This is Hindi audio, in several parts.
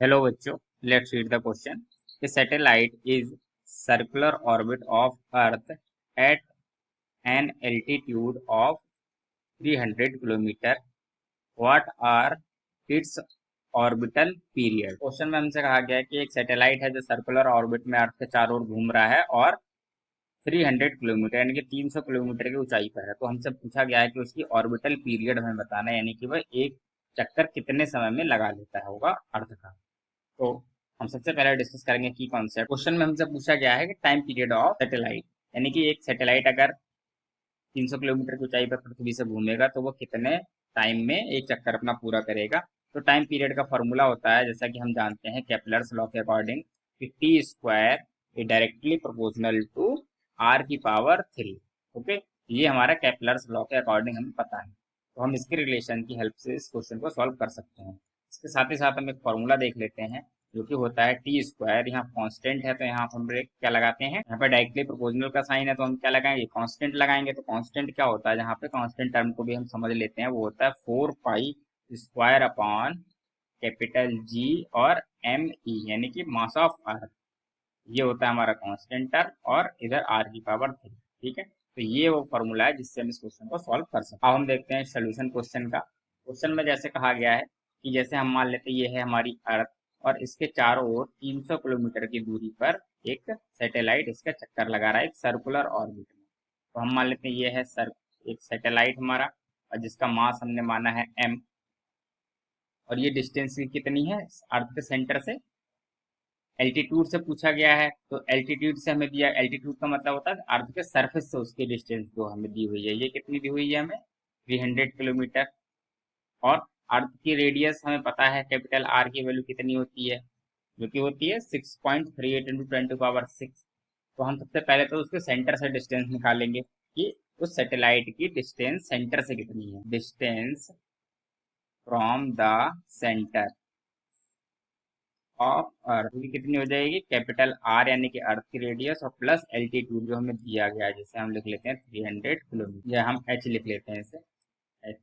Hello बच्चों, let's read the question. A satellite is circular orbit of Earth at an altitude of 300 kilometre. What are its orbital period? Question में हमसे कहा गया है कि एक सैटेलाइट है जो सर्कुलर ऑर्बिट में अर्थ के चारों ओर घूम रहा है और 300 किलोमीटर यानी कि 300 किलोमीटर की ऊंचाई पर है. तो हमसे पूछा गया है कि उसकी ऑर्बिटल पीरियड हमें बताना है, यानी कि वह एक चक्कर कितने समय में लगा लेता होगा अर्थ का. तो हम सबसे पहले डिस्कस करेंगे की कॉन्सेप्ट. क्वेश्चन में हमसे पूछा गया है कि टाइम पीरियड ऑफ सैटेलाइट, यानी कि एक सैटेलाइट अगर 300 किलोमीटर की ऊंचाई पर पृथ्वी से घूमेगा तो वो कितने टाइम में एक चक्कर अपना पूरा करेगा. तो टाइम पीरियड का फॉर्मूला होता है, जैसा कि हम जानते हैं केपलर्स लॉ के अकॉर्डिंग, कि T square is directly proportional to R की पावर 3. ओके, ये हमारा केपलर्स लॉ के अकॉर्डिंग हमें पता है. तो हम इसके रिलेशन की हेल्प से इस क्वेश्चन को सॉल्व कर सकते हैं. इसके साथ ही साथ हम एक फॉर्मूला देख लेते हैं जो कि होता है टी स्क्वायर. यहाँ कांस्टेंट है तो यहाँ हम क्या लगाते हैं, यहाँ पे डायरेक्टली प्रोपोर्शनल का साइन है तो हम क्या लगाएंगे, कांस्टेंट लगाएंगे. तो कांस्टेंट क्या होता है, जहाँ पे कांस्टेंट टर्म को भी हम समझ लेते हैं, वो होता है 4 pi square upon capital G और एम ई, यानी कि मास ऑफ अर्थ. ये होता है हमारा कांस्टेंट टर्म और इधर आर की पावर 3. ठीक है, तो ये वो फॉर्मूला है जिससे हम इस क्वेश्चन को सॉल्व कर सकते हैं. अब हम देखते हैं सोल्यूशन क्वेश्चन का. क्वेश्चन में जैसे कहा गया है कि जैसे हम मान लेते हैं ये है हमारी अर्थ और इसके चारों ओर 300 किलोमीटर की दूरी पर एक सैटेलाइट इसका चक्कर लगा रहा है एक सर्कुलर ऑर्बिट में. तो हम मान लेते हैं ये है एक सैटेलाइट हमारा, और जिसका मास हमने माना है m, और ये डिस्टेंस कितनी है अर्थ के सेंटर से. एल्टीट्यूड से पूछा गया है, तो एल्टीट्यूड से हमें दिया, एल्टीट्यूड का मतलब होता है अर्थ के सरफेस से उसकी डिस्टेंस जो हमें दी हुई है. ये कितनी दी हुई है हमें, 300 किलोमीटर. और अर्थ की रेडियस हमें पता है कैपिटल आर की वैल्यू कितनी होती है, जो कि होती है 6.38 इंटू 10⁻6. तो हम सबसे पहले तो उसके सेंटर से डिस्टेंस निकालेंगे कि उस सैटेलाइट की डिस्टेंस सेंटर से कितनी है. Distance from the centre of earth की कितनी हो जाएगी, कैपिटल आर यानी कि अर्थ की रेडियस और प्लस एल्टीट्यूड जो हमें दिया गया है, जैसे हम लिख लेते हैं 300 किलोमीटर, या हम एच लिख लेते हैं इसे. एच,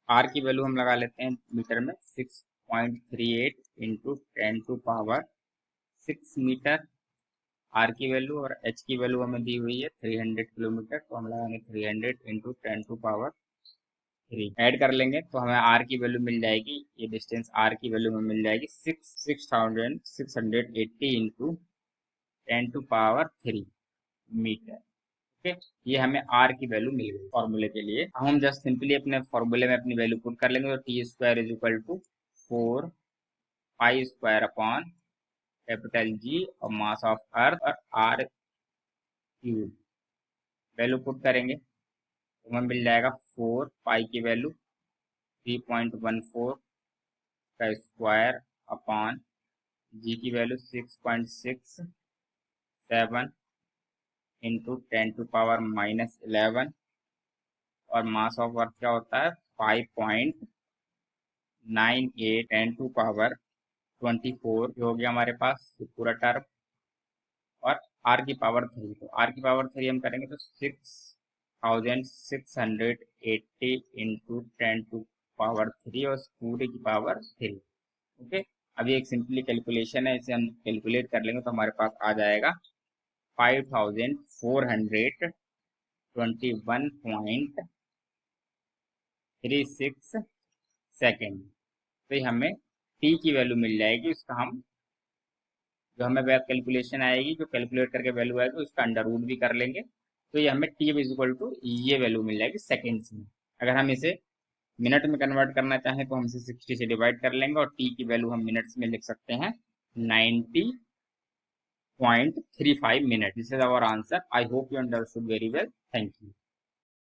आर की वैल्यू हम लगा लेते हैं मीटर में, 6.38 इंटू 10⁻6 मीटर आर की वैल्यू, और एच की वैल्यू हमें दी हुई है 300 किलोमीटर. तो हम लगाएंगे 300 इंटू 10⁻3. ऐड कर लेंगे तो हमें आर की वैल्यू मिल जाएगी, ये डिस्टेंस आर की वैल्यू में मिल जाएगी 6680 इंटू 10⁻3 मीटर. ओके, ये हमें आर की वैल्यू मिल गई फॉर्मूले के लिए. हम जस्ट सिंपली अपने फॉर्मूले में अपनी वैल्यू पुट कर लेंगे. तो T square is equal to 4 pi square upon capital G और मास ऑफ अर्थ और आर क्यूब. वैल्यू पुट करेंगे तो हमें मिल जाएगा 4 पाई की वैल्यू 3.14 का स्क्वायर अपॉन जी की वैल्यू 6.67 इंटू 10⁻11, और मास ऑफ अर्थ क्या होता है 5.98 10⁻24 हो गया हमारे पास ये पूरा टर्म. और आर की पावर 3, तो आर की पावर 3 हम करेंगे तो 6680 इंटू 10⁻3 और पूरे की पावर 3. ओके, अभी एक सिंपली कैलकुलेशन है, इसे हम कैलकुलेट कर लेंगे तो हमारे पास आ जाएगा 5421.36 सेकेंड. तो ये हमें टी की वैल्यू मिल जाएगी. उसका हम जो हमें कैलकुलेशन आएगी, जो कैलकुलेट करके वैल्यू आएगी उसका अंडर रूट भी कर लेंगे. तो ये हमें टी इज इक्वल टू ये वैल्यू मिल जाएगी सेकेंड्स में. अगर हम इसे मिनट में कन्वर्ट करना चाहें तो हम इसे 60 से डिवाइड कर लेंगे और टी की वैल्यू हम मिनट्स में लिख सकते हैं 90.35 minutes. This is our answer. I hope you understood very well. Thank you.